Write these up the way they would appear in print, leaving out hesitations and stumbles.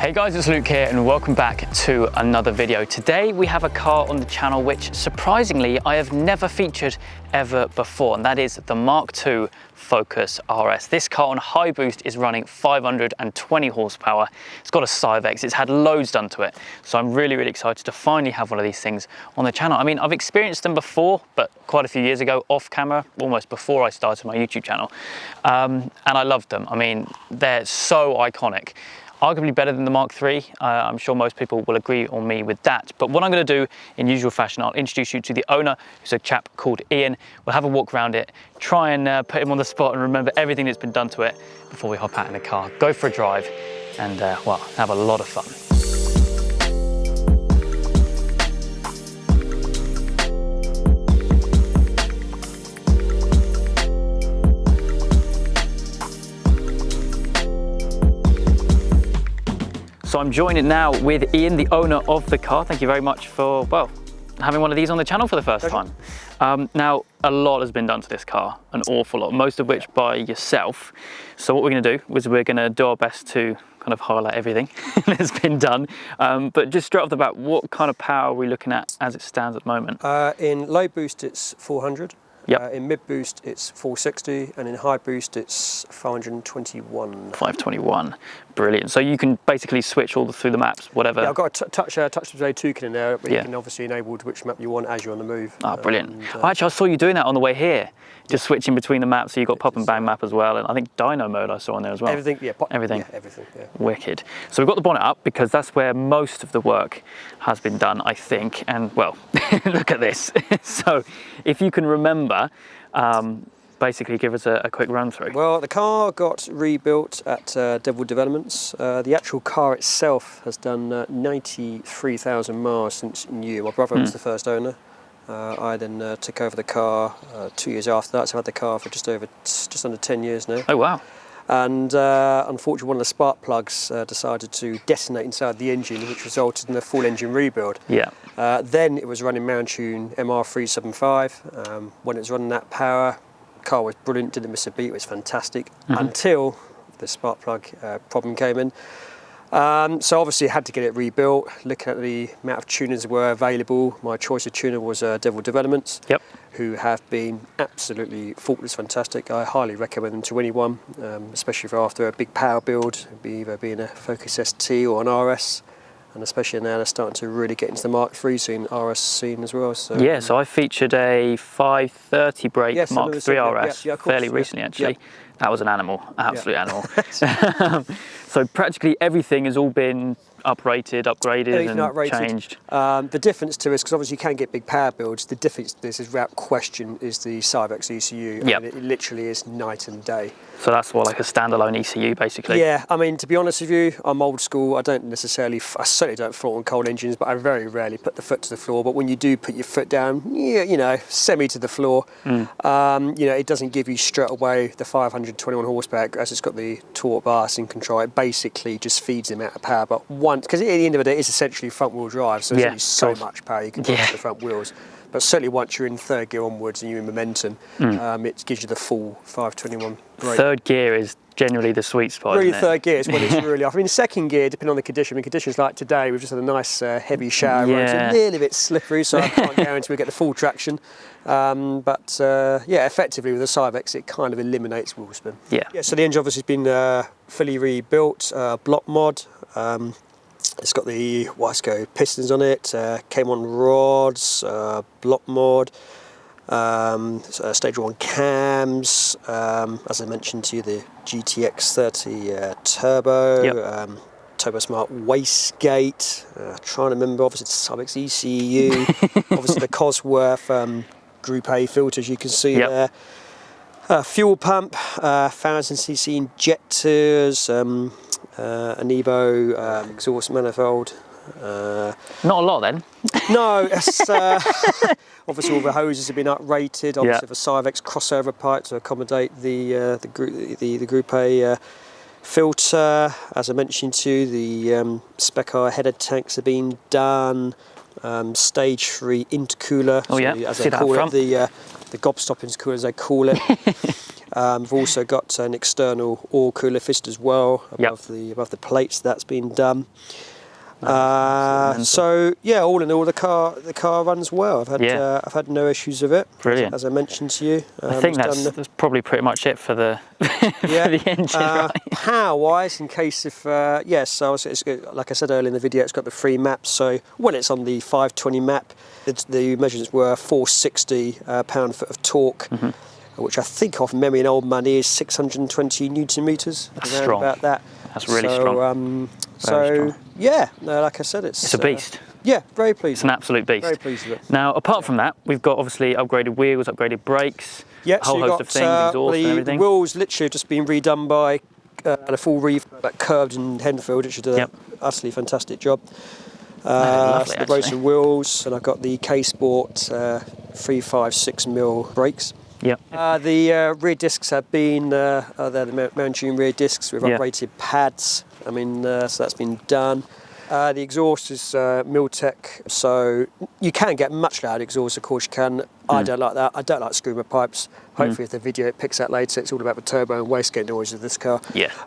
Hey guys, it's Luke here and welcome back to another video. Today we have a car on the channel which surprisingly I have never featured ever before, and that is the Mark II Focus RS. This car on high boost is running 520 horsepower. It's got a Cyvex, it's had loads done to it. So I'm really excited to finally have one of these things on the channel. I mean, I've experienced them before, but quite a few years ago off camera, almost before I started my YouTube channel. And I loved them. I mean, they're so iconic. Arguably better than the Mark III. I'm sure most people will agree on me with that. But what I'm going to do, in usual fashion, I'll introduce you to the owner, who's a chap called Ian. We'll have a walk around it, try and put him on the spot and remember everything that's been done to it before we hop out in the car, go for a drive, and well, have a lot of fun. So I'm joined now with Ian, the owner of the car. Thank you very much for, well, having one of these on the channel for the first time. Now, a lot has been done to this car, an awful lot, most of which by yourself. So what we're going to do is we're going to do our best to kind of highlight everything that's been done. But just straight off the bat, what kind of power are we looking at as it stands at the moment? In low boost, it's 400. Yep. In mid boost, it's 460, and in high boost, it's 521. 521, brilliant. So you can basically switch all through the maps, whatever. Yeah, I've got a touch display toucan in there, but yeah, you can obviously enable which map you want as you're on the move. Ah, brilliant. Actually, I saw you doing that on the way here, just switching between the maps. So you got pop and bang map as well, and I think dyno mode I saw on there as well. Everything, yeah. Everything. Yeah, everything, yeah. Wicked. So we've got the bonnet up because that's where most of the work has been done, I think. And well, look at this. So if you can remember, basically give us a quick run through. Well, the car got rebuilt at Devil Developments. The actual car itself has done 93,000 miles since new. My brother was the first owner. I then took over the car 2 years after that, so I've had the car for just under 10 years now. Oh wow. And unfortunately one of the spark plugs decided to detonate inside the engine, which resulted in a full engine rebuild. Yeah. Then it was running Mountune MR375. When it was running that power, the car was brilliant, didn't miss a beat, it was fantastic, until the spark plug problem came in. So obviously I had to get it rebuilt. Looking at the amount of tuners that were available, my choice of tuner was Devil Developments, who have been absolutely faultless, fantastic. I highly recommend them to anyone, especially if after a big power build, either being a Focus ST or an RS. And especially now they're starting to really get into the Mark III scene, RS scene as well. So yeah, so I featured a 530 brake Mark III RS fairly recently actually. That was an animal, absolute animal. So practically everything has all been uprated, upgraded and changed. The difference to us, because obviously you can get big power builds, the difference to this is without question is the Cyvex ECU. I mean, it literally is night and day. So that's what, like a standalone ECU basically? Yeah, I mean, to be honest with you, I'm old school. I certainly don't floor on cold engines, but I very rarely put the foot to the floor. But when you do put your foot down, you know, semi to the floor, you know, it doesn't give you straight away the 521 horsepower, as it's got the torque bar in control. It basically just feeds the amount of power. But once, because at the end of the day, it's essentially front wheel drive, so there's only so much power you can put into the front wheels. But certainly once you're in third gear onwards and you're in momentum, it gives you the full 521 brake. Third gear is generally the sweet spot, really, isn't it? third gear is when it's really off. I mean, second gear, depending on the condition. I mean, conditions like today, we've just had a nice heavy shower. It's a little bit slippery, so I can't guarantee we get the full traction. But yeah, effectively with the Cyvex, it kind of eliminates wheel spin. Yeah, so the engine obviously has been fully rebuilt, block mod. It's got the Wiseco pistons on it, came on rods, block mod, stage 1 cams, as I mentioned to you, the GTX30 turbo, Turbo Smart wastegate, trying to remember, obviously the Cyvex ECU, obviously the Cosworth Group A filters you can see there. Fuel pump, 1000cc injectors, an Evo exhaust manifold. Not a lot then. No, it's, obviously all the hoses have been uprated. Obviously the Cyvex crossover pipe to accommodate the Group A filter. As I mentioned to you, the Spec R header tanks have been done. Stage 3 intercooler, as they call it, the gobstop intercooler as they call it. We've also got an external oil cooler fitted as well above the plates. That's been done. So yeah, all in all, the car runs well. I've had no issues with it. Brilliant. As I mentioned to you. I think that's probably pretty much it for the for the engine. Right? Power wise, in case if yes, so it's like I said earlier in the video, it's got the 3 maps. So when it's on the 520 map, the measurements were 460 pound-foot of torque. Which I think off memory in old money is 620 Newton meters. That's strong. About that. That's really strong. So yeah, no, like I said, it's a beast. Yeah, very pleased. It's an absolute beast. Very pleased with it. Now, apart from that, we've got obviously upgraded wheels, upgraded brakes, a whole host of things, exhaust and everything. The wheels literally have just been redone by a full refurb at Curbed in Henfield, which did an utterly fantastic job. Lovely, the racing wheels, and I've got the K-Sport 356mm brakes. The rear discs have been they're the Manchun rear discs with uprated pads. I mean, so that's been done. The exhaust is Miltech, so you can get much loud exhaust, of course you can. I don't like that. I don't like screamer pipes. Hopefully if the video picks that later, it's all about the turbo and wastegate noise of this car.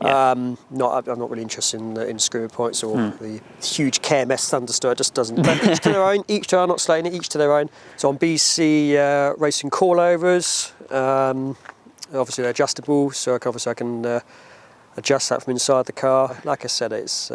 I'm not really interested in screamer pipes or the huge KMS thunderstorm. It just doesn't. But each to their own. Each to, I'm not slaying it, each to their own. So on BC racing coilovers, obviously they're adjustable, so I can adjust that from inside the car. Like I said, it's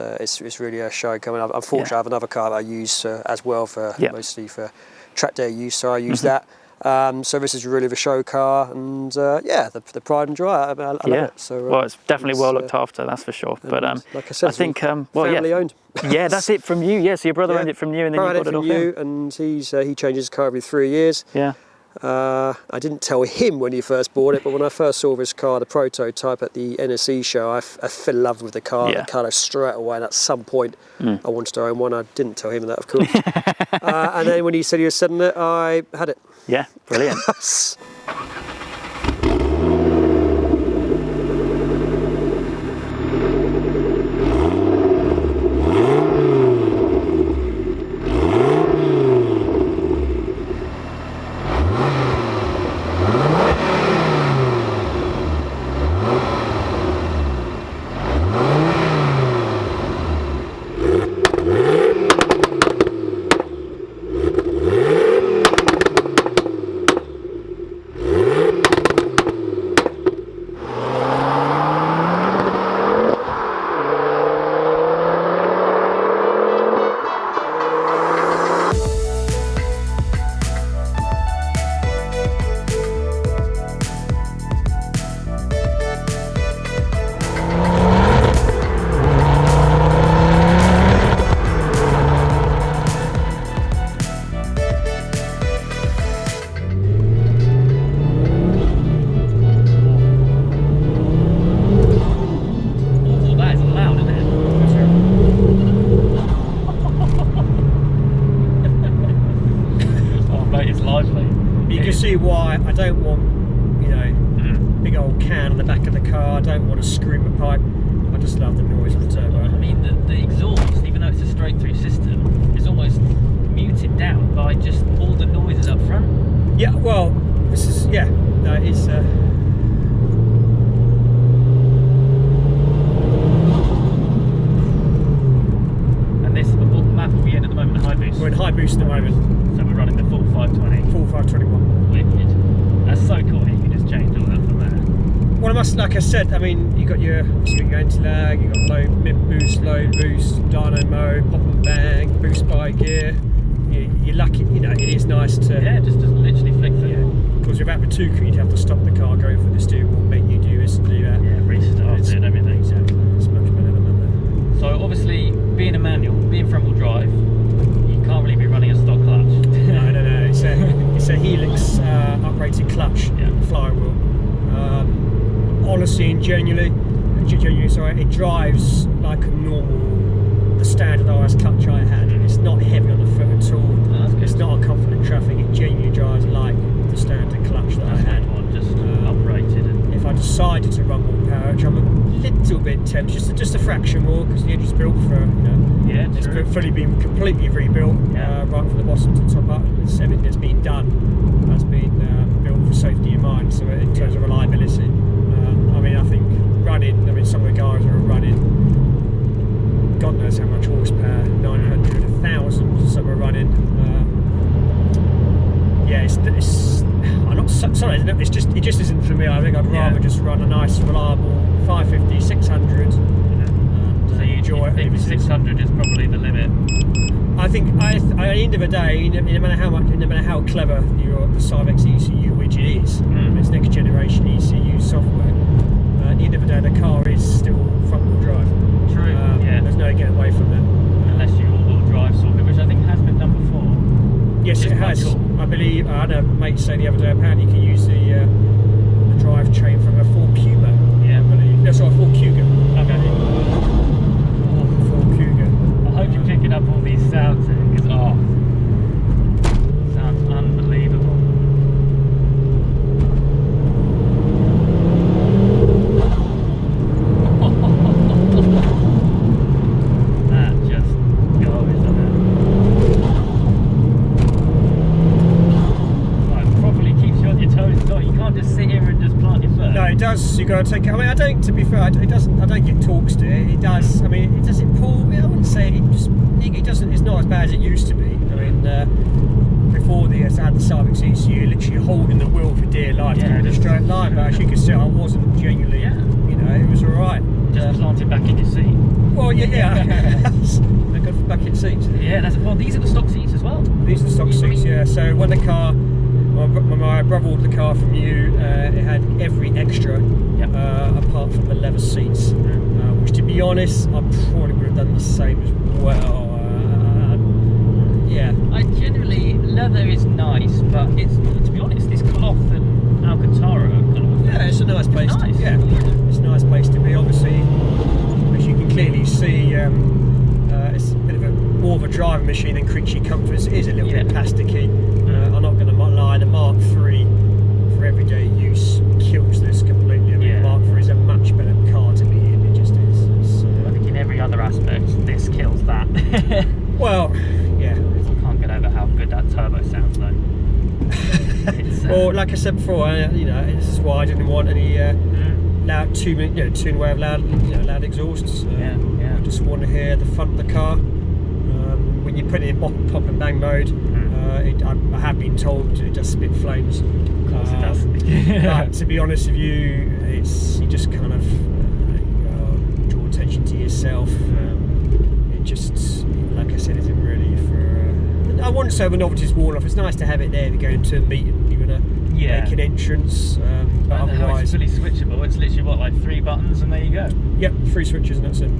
really a show coming up. Unfortunately, I have another car that I use as well for mostly for track day use, so I use that. So this is really the show car, and the pride and joy. I love it. So well, it's definitely well looked after, that's for sure. But like I said, I think family owned. Yeah, that's it from you. Yeah, so your brother owned it from you, and then you got it off him. And he changes his car every 3 years. Yeah. I didn't tell him when he first bought it, but when I first saw this car, the prototype at the NSE show, I fell in love with the car, the colour straight away, and at some point I wanted to own one. I didn't tell him that, of course. And then when he said he was selling it, I had it. Yeah, brilliant. See why I don't want, big old can on the back of the car. I don't want a screamer pipe. I just love the noise of the turbo. I mean, the exhaust, even though it's a straight-through system, is almost muted down by just all the noises up front. Yeah, well, this is no, it's. And this, what map are we in at the moment? High boost. We're in high boost at the moment. So we're running the full 520. Full 521. Wicked. That's so cool. You can just change all that from there. Well, like I said, I mean, you got your swing anti-lag, you got low mid boost, low boost, dyno mode, pop and bang, boost by gear. You're lucky, it is nice to. Yeah, it just doesn't literally flick through. Yeah, because without the 2 you'd have to stop the car, go for the steering wheel, make you do this and do that. Yeah, restart it and everything. Exactly. It's much better than that. So obviously, being a manual, being front wheel drive, you can't really be running a stock clutch. No. It's a Helix uprated clutch flywheel. Honestly and genuinely, it drives like the standard RS clutch I had. It's not heavy on the foot at all. It's not a confident traffic. It genuinely drives like the standard clutch that I had. Just uprated. If I decided to run more power, which I'm a little bit tempted, just a fraction more, because the engine's built for it's fully been completely rebuilt, right from the bottom to the top up. Everything that's been done has been built for safety and mind. So in terms of reliability, I mean, I think running. I mean, some of the guys are running. God knows how much horsepower, 900, 1,000. Some are running. Yeah, I'm not sorry. It just isn't for me. I think I'd rather just run a nice, reliable 550, 600. So you enjoy it. 600 is probably the limit. I think at the end of the day, no matter how clever the Cyvex ECU widget is, its next generation ECU software, at the end of the day, the car is still front-wheel drive. True. There's no getting away from that. Unless you all-wheel drive socket, which I think has been done before. Yes, it has. Cool. I believe I had a mate say the other day. Apparently, you can use the drivetrain from a Ford Puma. Yeah, I believe. No, sorry, Ford Kuga. Okay. Ford Kuga. I hope you're picking up all these sounds because sounds unbelievable. That just goes, doesn't it? Like, properly keeps you on your toes as well. You can't just sit here and just plant your foot. No, it does. You got to take it. I mean, I don't. To be fair, it doesn't. I don't get torques to it. It does. I mean, it doesn't pull. I wouldn't say it just. It doesn't. It's not as bad as it used to be. I mean, before I had the Cyvex ECU, literally holding the wheel for dear life to do the straight line. But as you can see, I wasn't genuinely. You know, it was all right. Just plant it back in your seat. Well, yeah. They're good for back in seats. Yeah, well, these are the stock seats as well. These are the stock seats. Yeah. So when the car. When my brother ordered the car from you, it had every extra apart from the leather seats, which, to be honest, I probably would have done the same as well. Yeah. Generally, leather is nice, but it's, to be honest, this cloth and Alcantara cloth. Yeah, it's a nice place. Nice. It's a nice place to be. Obviously, as you can clearly see, it's a bit of more of a driving machine than creature comforts. It is a little bit plasticky. I'm not going to lie, the Mark III for everyday use kills this completely. I mean, the Mark III is a much better car to be in, it just is. I think in every other aspect, this kills that. Well, yeah. I can't get over how good that turbo sounds though. Well, like I said before, this is why I didn't want any loud two in the way of loud exhausts. I just want to hear the front of the car. When you put it in pop and bang mode, I have been told it does spit flames. Of course it does. But to be honest with you, you just kind of draw attention to yourself. It just, like I said, isn't really for. I wouldn't say the novelty's worn off. It's nice to have it there if you go into a meeting, you're gonna make an entrance. But otherwise, it's fully switchable. It's literally what, like 3 buttons, and there you go. Yep, 3 switches, and that's it.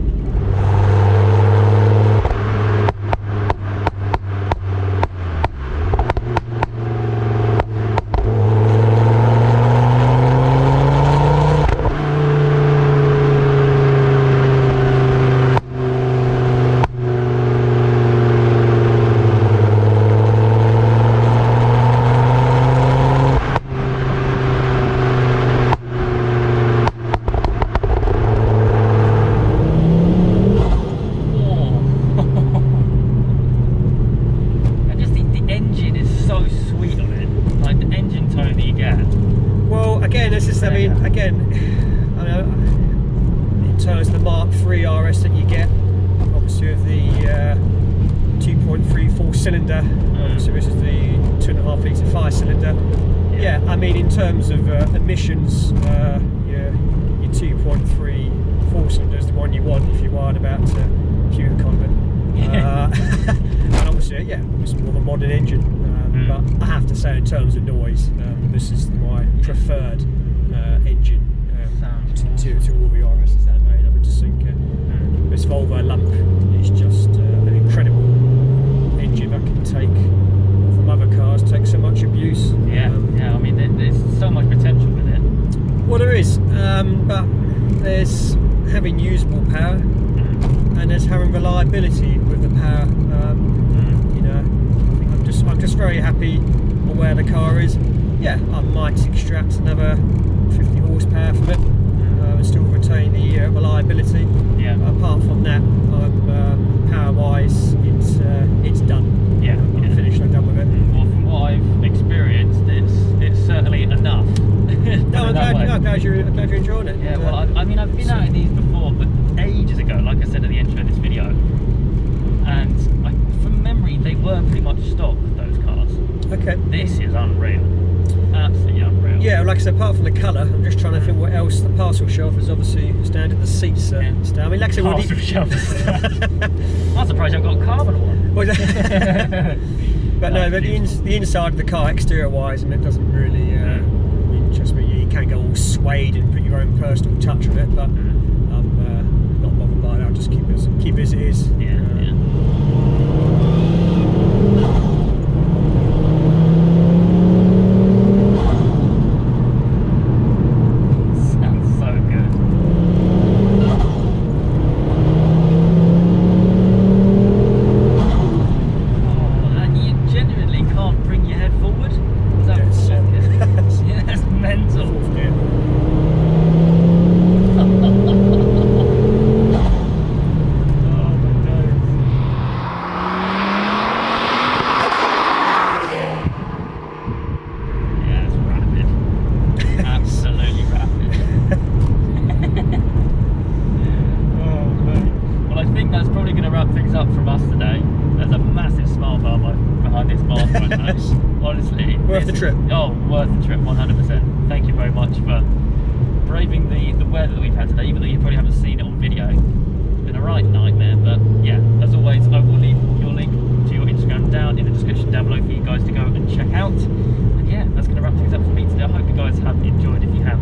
In terms of the Mark III RS that you get, obviously with the 2.3 4-cylinder, so this is the 2.5 litre 5-cylinder. Yeah, I mean, in terms of emissions, your 2.3 4-cylinder is the one you want if you're wired about fuel content. And obviously, it's more of a modern engine. But I have to say, in terms of noise, this is my preferred engine to all the RSs that are made. I would just think this Volvo lump is just an incredible engine that can take, from other cars, take so much abuse. I mean, there's so much potential with it. Well, there is, but there's having usable power, and there's having reliability with the power. I'm just very happy with where the car is. Yeah, I might extract another 50 horsepower from it and still retain the reliability. Apart from that, power-wise, it's done. I'm finished. I'm done with it. Well, from what I've experienced, it's certainly enough I've been out in these before, but ages ago, like I said at the intro of this video. And from memory, they were pretty much stock, those cars. Okay. This is unreal. Absolutely unreal. Yeah, like I said, apart from the colour, I'm just trying to think what else. The parcel shelf is obviously standard. The seats are standard. I mean, like I said, Parcel shelf. I'm surprised I've got a carbon one. But no, but the inside of the car, exterior-wise, and it doesn't really interest me. You can't go all suede and put your own personal touch on it, but I'm not bothered by it. I'll just keep it as it is. Yeah. Worth the trip. Oh, worth the trip, 100%. Thank you very much for braving the weather that we've had today, even though you probably haven't seen it on video. It's been a right nightmare, but yeah, as always, I will leave your link to your Instagram down in the description down below for you guys to go and check out. And yeah, that's going to wrap things up for me today. I hope you guys have enjoyed. If you have,